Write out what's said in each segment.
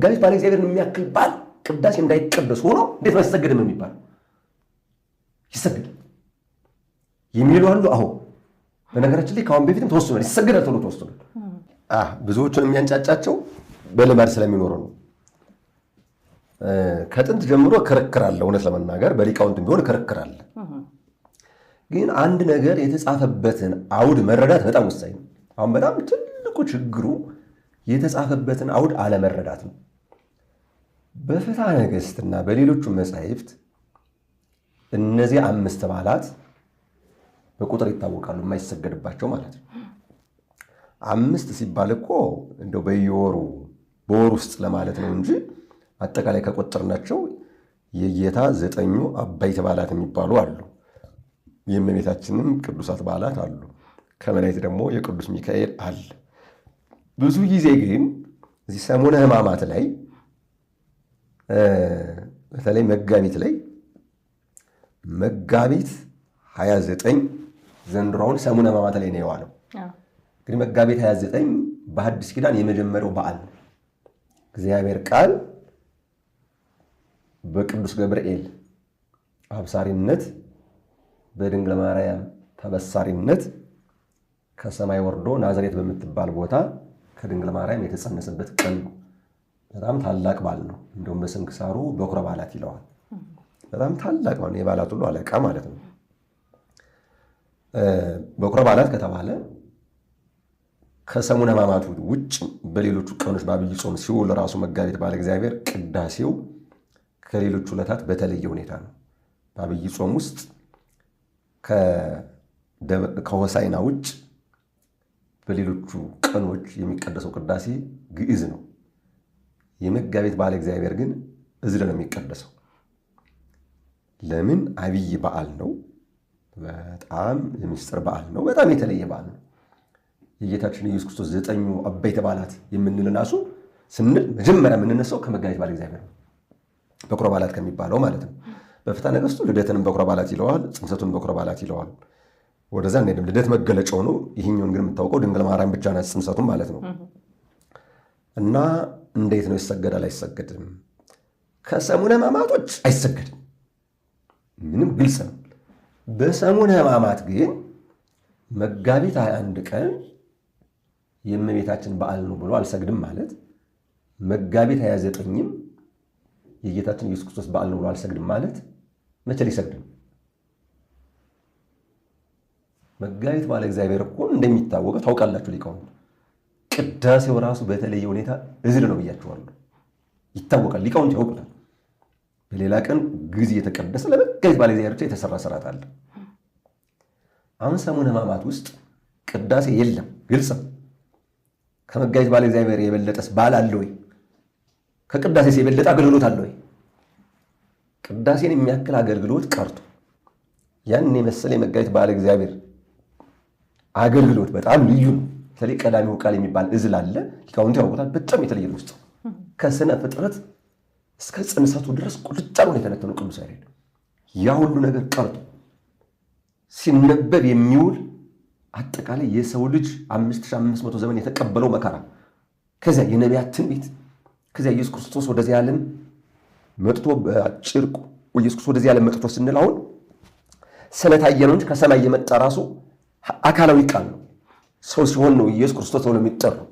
ጋቢት ባለ እግዚአብሔርን የሚያክል ባል ቅዳሴ እንዳይቀደስ ሆኖ እንዴት ነው አይሰገድም የሚባል? ይሰገድ የሚሉ አሉ። አዎ በነገራችን ላይ ከአሁን በፊትም ተወስኗል፣ ይሰገዳል ተብሎ ተወስኗል። ብዙዎቹን የሚያንጫጫቸው በልማድ ስለሚኖሩ ነው። ከጥንት ጀምሮ ክርክር አለ። እውነት ለመናገር በሊቃውንትም ቢሆን ክርክር አለ። ግን አንድ ነገር የተጻፈበትን አውድ መረዳት በጣም ወሳኝ ነው። አሁን በጣም ትልቁ ችግሩ የተጻፈበትን አውድ አለመረዳት ነው። በፍትሐ ነገሥትና በሌሎቹ መጻሕፍት እነዚህ 5 በዓላት በቁጥር ይታወቃሉ፣ የማይሰገድባቸው ማለት ነው። 5 ሲባል እኮ እንደው በየወሩ በወር ውስጥ ለማለት ነው እንጂ አጠቃላይ ከቆጠርናቸው የጌታ 9 አበይት በዓላት የሚባሉ አሉ። የእመቤታችንም ቅዱሳት በዓላት አሉ። ከመላእክት ደግሞ የቅዱስ ሚካኤል አለ። ብዙ ጊዜ ግን እዚህ ሰሙነ ሕማማት ላይ በተለይ መጋቢት ላይ መጋቢት 29 ዘንድሮውን ሰሙነ ሕማማት ላይ ነው የዋለው። እንግዲህ መጋቢት 29 በሐዲስ ኪዳን የመጀመሪያው በዓል ነው። እግዚአብሔር ቃል በቅዱስ ገብርኤል አብሳሪነት በድንግል ማርያም ተበሳሪነት ከሰማይ ወርዶ ናዝሬት በምትባል ቦታ ከድንግል ማርያም የተጸነሰበት ቀን ነው። በጣም ታላቅ በዓል ነው። እንደውም በስንክሳሩ በኩረ በዓላት ይለዋል። በጣም ታላቅ ነው፣ የበዓላት ሁሉ አለቃ ማለት ነው። በኩረ በዓላት ከተባለ ከሰሙነ ሕማማቱ ውጭ በሌሎቹ ቀኖች በአብይ ጾም ሲውል ራሱ መጋቢት ባለ እግዚአብሔር ቅዳሴው ከሌሎቹ ዕለታት በተለየ ሁኔታ ነው። በአብይ ጾም ውስጥ ከሆሳዕና ውጭ በሌሎቹ ቀኖች የሚቀደሰው ቅዳሴ ግዕዝ ነው። የመጋቢት ባለ እግዚአብሔር ግን እዝል ነው የሚቀደሰው። ለምን? አብይ በዓል ነው። በጣም የምስጢር በዓል ነው። በጣም የተለየ በዓል ነው። የጌታችን ኢየሱስ ክርስቶስ 9 አበይት በዓላት የምንልናሱ ስንል መጀመሪያ የምንነሳው ከመጋቢት ባለ እግዚአብሔር ነው። በኩረ በዓላት ከሚባለው ማለት ነው። በፍትሐ ነገሥቱ ልደትንም በኩረ በዓላት ይለዋል፣ ጽንሰቱን በኩረ በዓላት ይለዋል። ወደዛ እንሄድም። ልደት መገለጫው ነው። ይህኛውን ግን የምታውቀው ድንግል ማርያም ብቻ ናት፣ ጽንሰቱን ማለት ነው። እና እንዴት ነው ይሰገዳል? አይሰገድም። ከሰሙነ ሕማማቶች አይሰገድም። ምንም ግልጽ ነው። በሰሙነ ሕማማት ግን መጋቢት 21 ቀን የእመቤታችን በዓል ነው ብሎ አልሰግድም ማለት፣ መጋቢት 29ም የጌታችን ኢየሱስ ክርስቶስ በዓል ነው ብሎ አልሰግድም ማለት መቼ ሊሰግድም? መጋቢት ባለ እግዚአብሔር እኮ እንደሚታወቀው ታውቃላችሁ ሊቃውንት፣ ቅዳሴው ራሱ በተለየ ሁኔታ እዝል ነው ብያችኋለሁ። ይታወቃል፣ ሊቃውንት ያውቁታል። በሌላ ቀን ጊዜ የተቀደሰ ለመጋቢት ባለ እግዚአብሔር ብቻ የተሰራ ስርዓት አለ። አሁን ሰሙነ ሕማማት ውስጥ ቅዳሴ የለም፣ ግልጽ ነው። ከመጋቢት ባለ እግዚአብሔር የበለጠስ በዓል አለ ወይ? ከቅዳሴስ የበለጠ አገልግሎት አለ ወይ? ቅዳሴን የሚያክል አገልግሎት ቀርቶ ያን የመሰለ የመጋቢት ባለ እግዚአብሔር አገልግሎት በጣም ልዩ ነው። በተለይ ቀዳሚው ቃል የሚባል እዝል አለ፣ ሊቃውንቱ ያውቁታል። በጣም የተለየ ነው። ውስጥ ከስነ ፍጥረት እስከ ጽንሰቱ ድረስ ቁልጫ ነው የተነተነው ቅዱስ ያሬድ። ያ ሁሉ ነገር ቀርቶ ሲነበብ የሚውል አጠቃላይ የሰው ልጅ 5500 ዘመን የተቀበለው መከራ፣ ከዚያ የነቢያት ትንቢት፣ ከዚያ ኢየሱስ ክርስቶስ ወደዚህ ዓለም መጥቶ በአጭር ኢየሱስ ክርስቶስ ወደዚህ ዓለም መጥቶ ስንል አሁን ስለታየ ነው እንጂ ከሰማይ የመጣ ራሱ አካላዊ ቃል ነው። ሰው ሲሆን ነው ኢየሱስ ክርስቶስ ተብሎ የሚጠራው።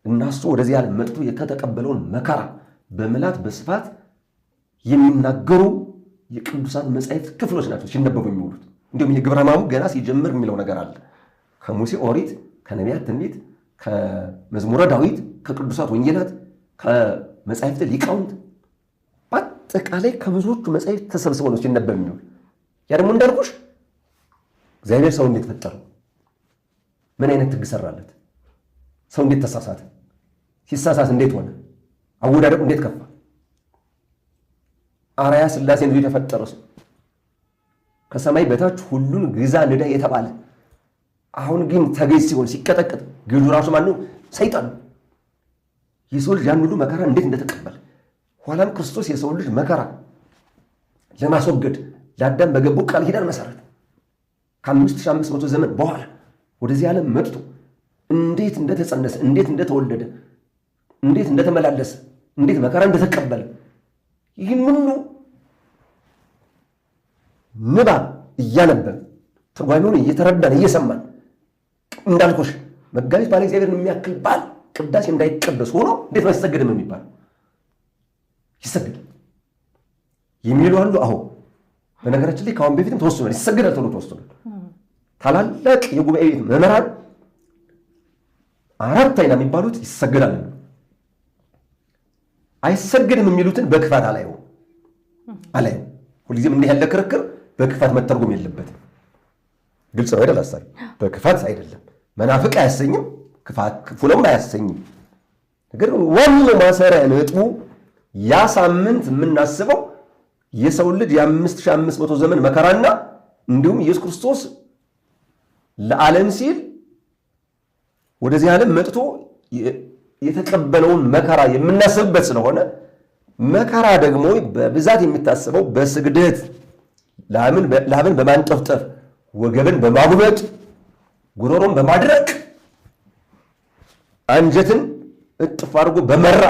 እና እሱ ወደዚህ ዓለም መጥቶ የተቀበለውን መከራ በምላት በስፋት የሚናገሩ የቅዱሳት መጻሕፍት ክፍሎች ናቸው ሲነበቡ የሚውሉት። እንዲሁም የግብረ ሕማሙ ገና ሲጀምር የሚለው ነገር አለ። ከሙሴ ኦሪት፣ ከነቢያት ትንቢት፣ ከመዝሙረ ዳዊት፣ ከቅዱሳት ወንጌላት፣ ከመጻሕፍት ሊቃውንት በአጠቃላይ ከብዙዎቹ መጻሕፍት ተሰብስበው ነው ሲነበብ የሚውል። ያ ደግሞ እንዳልኩሽ እግዚአብሔር ሰው እንዴት ፈጠረው? ምን አይነት ሕግ ሰራለት? ሰው እንዴት ተሳሳተ? ሲሳሳት እንዴት ሆነ? አወዳደቁ እንዴት ከፋ? አርአያ ሥላሴን ይዞ የተፈጠረ ሰው ከሰማይ በታች ሁሉን ግዛ ንዳ የተባለ አሁን ግን ተገዥ ሲሆን ሲቀጠቀጥ ግዙ ራሱ ማነው? ሰይጣን ነው። የሰው ልጅ ያን ሁሉ መከራ እንዴት እንደተቀበለ ኋላም ክርስቶስ የሰው ልጅ መከራ ለማስወገድ ለአዳም በገባው ቃል ኪዳን መሰረት ከ5500 ዘመን በኋላ ወደዚህ ዓለም መጥቶ እንዴት እንደተጸነሰ፣ እንዴት እንደተወለደ፣ እንዴት እንደተመላለሰ እንዴት መከራ እንደተቀበለ ይህን ሁሉ ንባብ እያነበብን ትርጓሜውን እየተረዳን እየሰማን እንዳልኩሽ መጋቢት ባለ እግዚአብሔርን የሚያክል ባል ቅዳሴ እንዳይቀደስ ሆኖ እንዴት አይሰገድም የሚባል ይሰገድ የሚሉ አሉ። አዎ በነገራችን ላይ ከአሁን በፊትም ተወስኗል፣ ይሰገዳል ተብሎ ተወስኗል። ታላላቅ የጉባኤ ቤት መምህራን 4 አይና የሚባሉት ይሰገዳል። አይሰገድም የሚሉትን በክፋት አላየው። ሁልጊዜም እንዲህ ያለ ክርክር በክፋት መተርጎም የለበትም። ግልጽ ነው አይደል? ሐሳብ በክፋት አይደለም። መናፍቅ አያሰኝም፣ ክፉ ነው አያሰኝም። ነገር ግን ዋናው ማሰሪያ ነጥቡ ያ ሳምንት የምናስበው የሰው ልጅ የ5500 ዘመን መከራና እንዲሁም ኢየሱስ ክርስቶስ ለዓለም ሲል ወደዚህ ዓለም መጥቶ የተቀበለውን መከራ የምናስብበት ስለሆነ መከራ ደግሞ በብዛት የሚታሰበው በስግደት ላብን በማንጠፍጠፍ ወገብን በማጉበጥ ጉሮሮን በማድረቅ አንጀትን እጥፍ አድርጎ በመራ